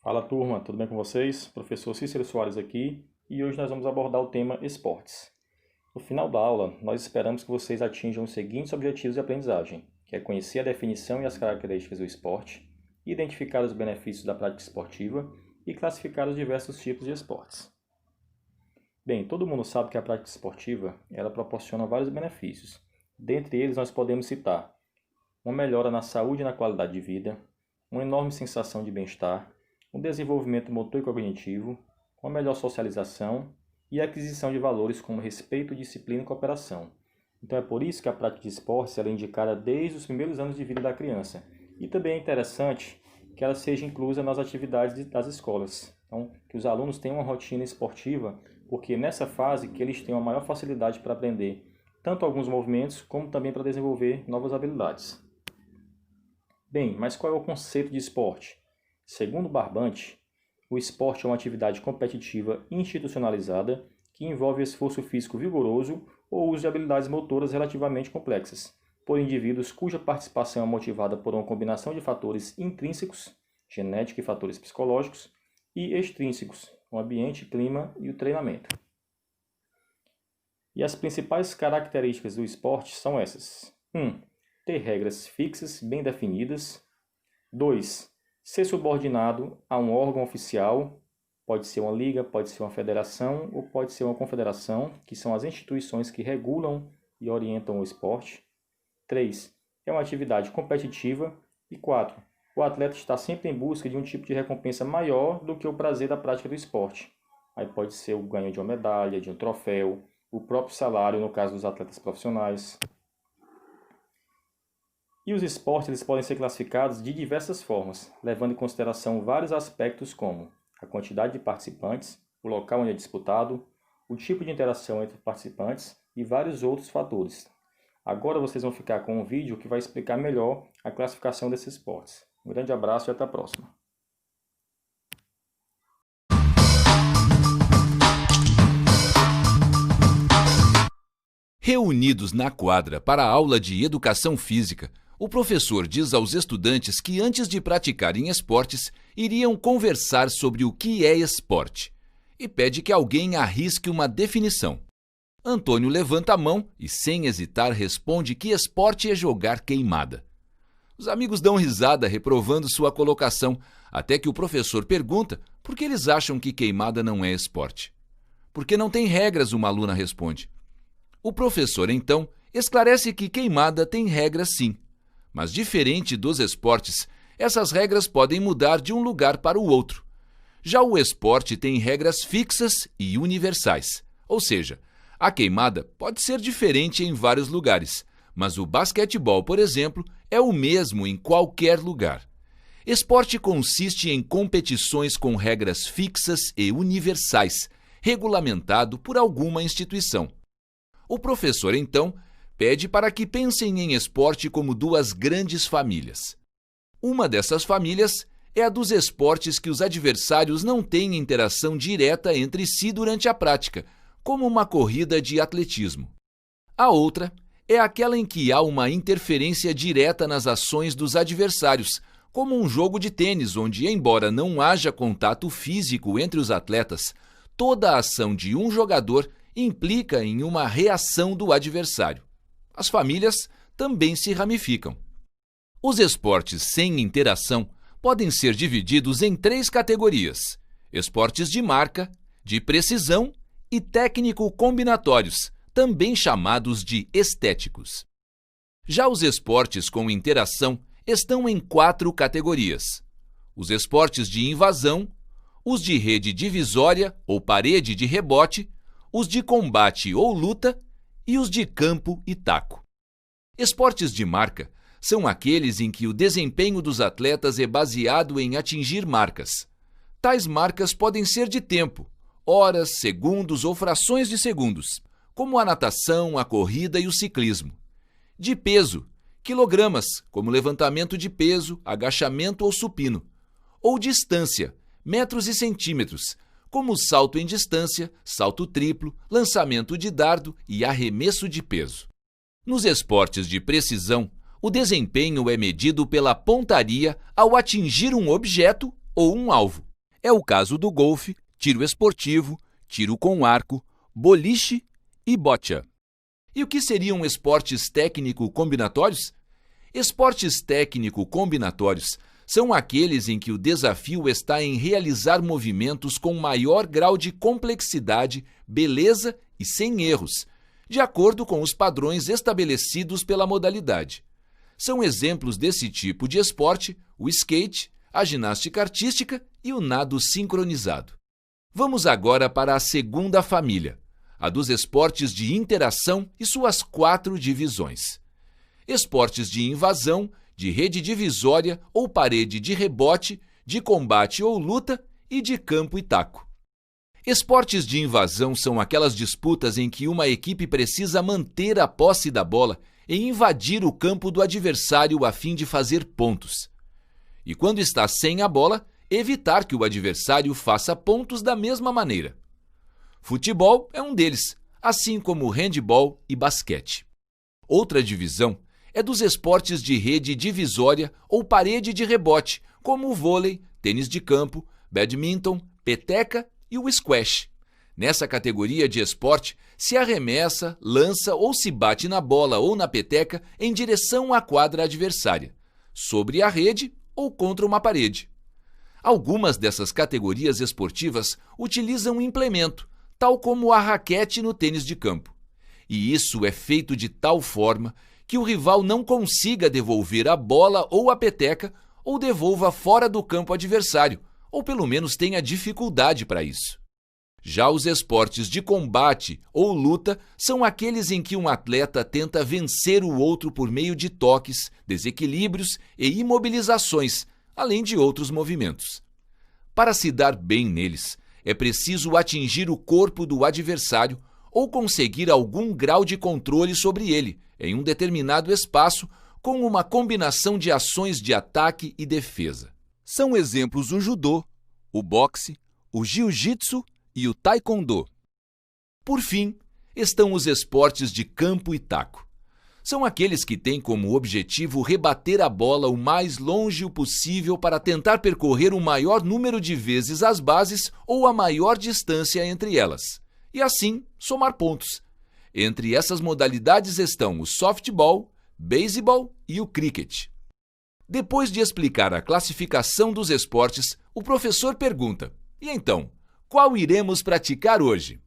Fala turma, tudo bem com vocês? Professor Cícero Soares aqui e hoje nós vamos abordar o tema esportes. No final da aula, nós esperamos que vocês atinjam os seguintes objetivos de aprendizagem, que é conhecer a definição e as características do esporte, identificar os benefícios da prática esportiva e classificar os diversos tipos de esportes. Bem, todo mundo sabe que a prática esportiva ela proporciona vários benefícios. Dentre eles, nós podemos citar uma melhora na saúde e na qualidade de vida, uma enorme sensação de bem-estar, um desenvolvimento motor e cognitivo, uma melhor socialização e a aquisição de valores como respeito, disciplina e cooperação. Então é por isso que a prática de esportes ela é indicada desde os primeiros anos de vida da criança. E também é interessante que ela seja inclusa nas atividades das escolas. Então, que os alunos tenham uma rotina esportiva, porque nessa fase que eles têm uma maior facilidade para aprender tanto alguns movimentos, como também para desenvolver novas habilidades. Bem, mas qual é o conceito de esporte? Segundo Barbante, o esporte é uma atividade competitiva institucionalizada que envolve esforço físico vigoroso ou uso de habilidades motoras relativamente complexas, por indivíduos cuja participação é motivada por uma combinação de fatores intrínsecos, genética e fatores psicológicos, e extrínsecos, o ambiente, clima e o treinamento. E as principais características do esporte são essas. 1. Ter regras fixas, bem definidas. 2. Ser subordinado a um órgão oficial, pode ser uma liga, pode ser uma federação ou pode ser uma confederação, que são as instituições que regulam e orientam o esporte. 3. É uma atividade competitiva. E 4. O atleta está sempre em busca de um tipo de recompensa maior do que o prazer da prática do esporte. Aí pode ser o ganho de uma medalha, de um troféu, o próprio salário no caso dos atletas profissionais. E os esportes eles podem ser classificados de diversas formas, levando em consideração vários aspectos como a quantidade de participantes, o local onde é disputado, o tipo de interação entre participantes e vários outros fatores. Agora vocês vão ficar com um vídeo que vai explicar melhor a classificação desses esportes. Um grande abraço e até a próxima. Reunidos na quadra para a aula de educação física, o professor diz aos estudantes que antes de praticarem esportes, iriam conversar sobre o que é esporte e pede que alguém arrisque uma definição. Antônio levanta a mão e, sem hesitar, responde que esporte é jogar queimada. Os amigos dão risada reprovando sua colocação, até que o professor pergunta por que eles acham que queimada não é esporte. Porque não tem regras, uma aluna responde. O professor, então, esclarece que queimada tem regras sim, mas diferente dos esportes, essas regras podem mudar de um lugar para o outro. Já o esporte tem regras fixas e universais, ou seja, a queimada pode ser diferente em vários lugares, mas o basquetebol, por exemplo, é o mesmo em qualquer lugar. Esporte consiste em competições com regras fixas e universais, regulamentado por alguma instituição. O professor, então, pede para que pensem em esporte como duas grandes famílias. Uma dessas famílias é a dos esportes que os adversários não têm interação direta entre si durante a prática, como uma corrida de atletismo. A outra é aquela em que há uma interferência direta nas ações dos adversários, como um jogo de tênis onde, embora não haja contato físico entre os atletas, toda a ação de um jogador implica em uma reação do adversário. As famílias também se ramificam. Os esportes sem interação podem ser divididos em 3 categorias: esportes de marca, de precisão e técnico-combinatórios, também chamados de estéticos. Já os esportes com interação estão em 4 categorias: os esportes de invasão, os de rede divisória ou parede de rebote, os de combate ou luta e os de campo e taco. Esportes de marca são aqueles em que o desempenho dos atletas é baseado em atingir marcas. Tais marcas podem ser de tempo, horas, segundos ou frações de segundos, como a natação, a corrida e o ciclismo. De peso, quilogramas, como levantamento de peso, agachamento ou supino. Ou distância, metros e centímetros, como salto em distância, salto triplo, lançamento de dardo e arremesso de peso. Nos esportes de precisão, o desempenho é medido pela pontaria ao atingir um objeto ou um alvo. É o caso do golfe, tiro esportivo, tiro com arco, boliche e boccia. E o que seriam esportes técnico-combinatórios? Esportes técnico-combinatórios são aqueles em que o desafio está em realizar movimentos com maior grau de complexidade, beleza e sem erros, de acordo com os padrões estabelecidos pela modalidade. São exemplos desse tipo de esporte o skate, a ginástica artística e o nado sincronizado. Vamos agora para a segunda família, a dos esportes de interação e suas 4 divisões. Esportes de invasão, de rede divisória ou parede de rebote, de combate ou luta e de campo e taco. Esportes de invasão são aquelas disputas em que uma equipe precisa manter a posse da bola e invadir o campo do adversário a fim de fazer pontos. E quando está sem a bola, evitar que o adversário faça pontos da mesma maneira. Futebol é um deles, assim como handebol e basquete. Outra divisão é dos esportes de rede divisória ou parede de rebote, como o vôlei, tênis de campo, badminton, peteca e o squash. Nessa categoria de esporte, se arremessa, lança ou se bate na bola ou na peteca em direção à quadra adversária, sobre a rede ou contra uma parede. Algumas dessas categorias esportivas utilizam implemento, tal como a raquete no tênis de campo. E isso é feito de tal forma que o rival não consiga devolver a bola ou a peteca ou devolva fora do campo adversário, ou pelo menos tenha dificuldade para isso. Já os esportes de combate ou luta são aqueles em que um atleta tenta vencer o outro por meio de toques, desequilíbrios e imobilizações, além de outros movimentos. Para se dar bem neles, é preciso atingir o corpo do adversário ou conseguir algum grau de controle sobre ele, em um determinado espaço, com uma combinação de ações de ataque e defesa. São exemplos o judô, o boxe, o jiu-jitsu e o taekwondo. Por fim, estão os esportes de campo e taco. São aqueles que têm como objetivo rebater a bola o mais longe possível para tentar percorrer o maior número de vezes as bases ou a maior distância entre elas, e assim somar pontos. Entre essas modalidades estão o softball, beisebol e o cricket. Depois de explicar a classificação dos esportes, o professor pergunta: e então, qual iremos praticar hoje?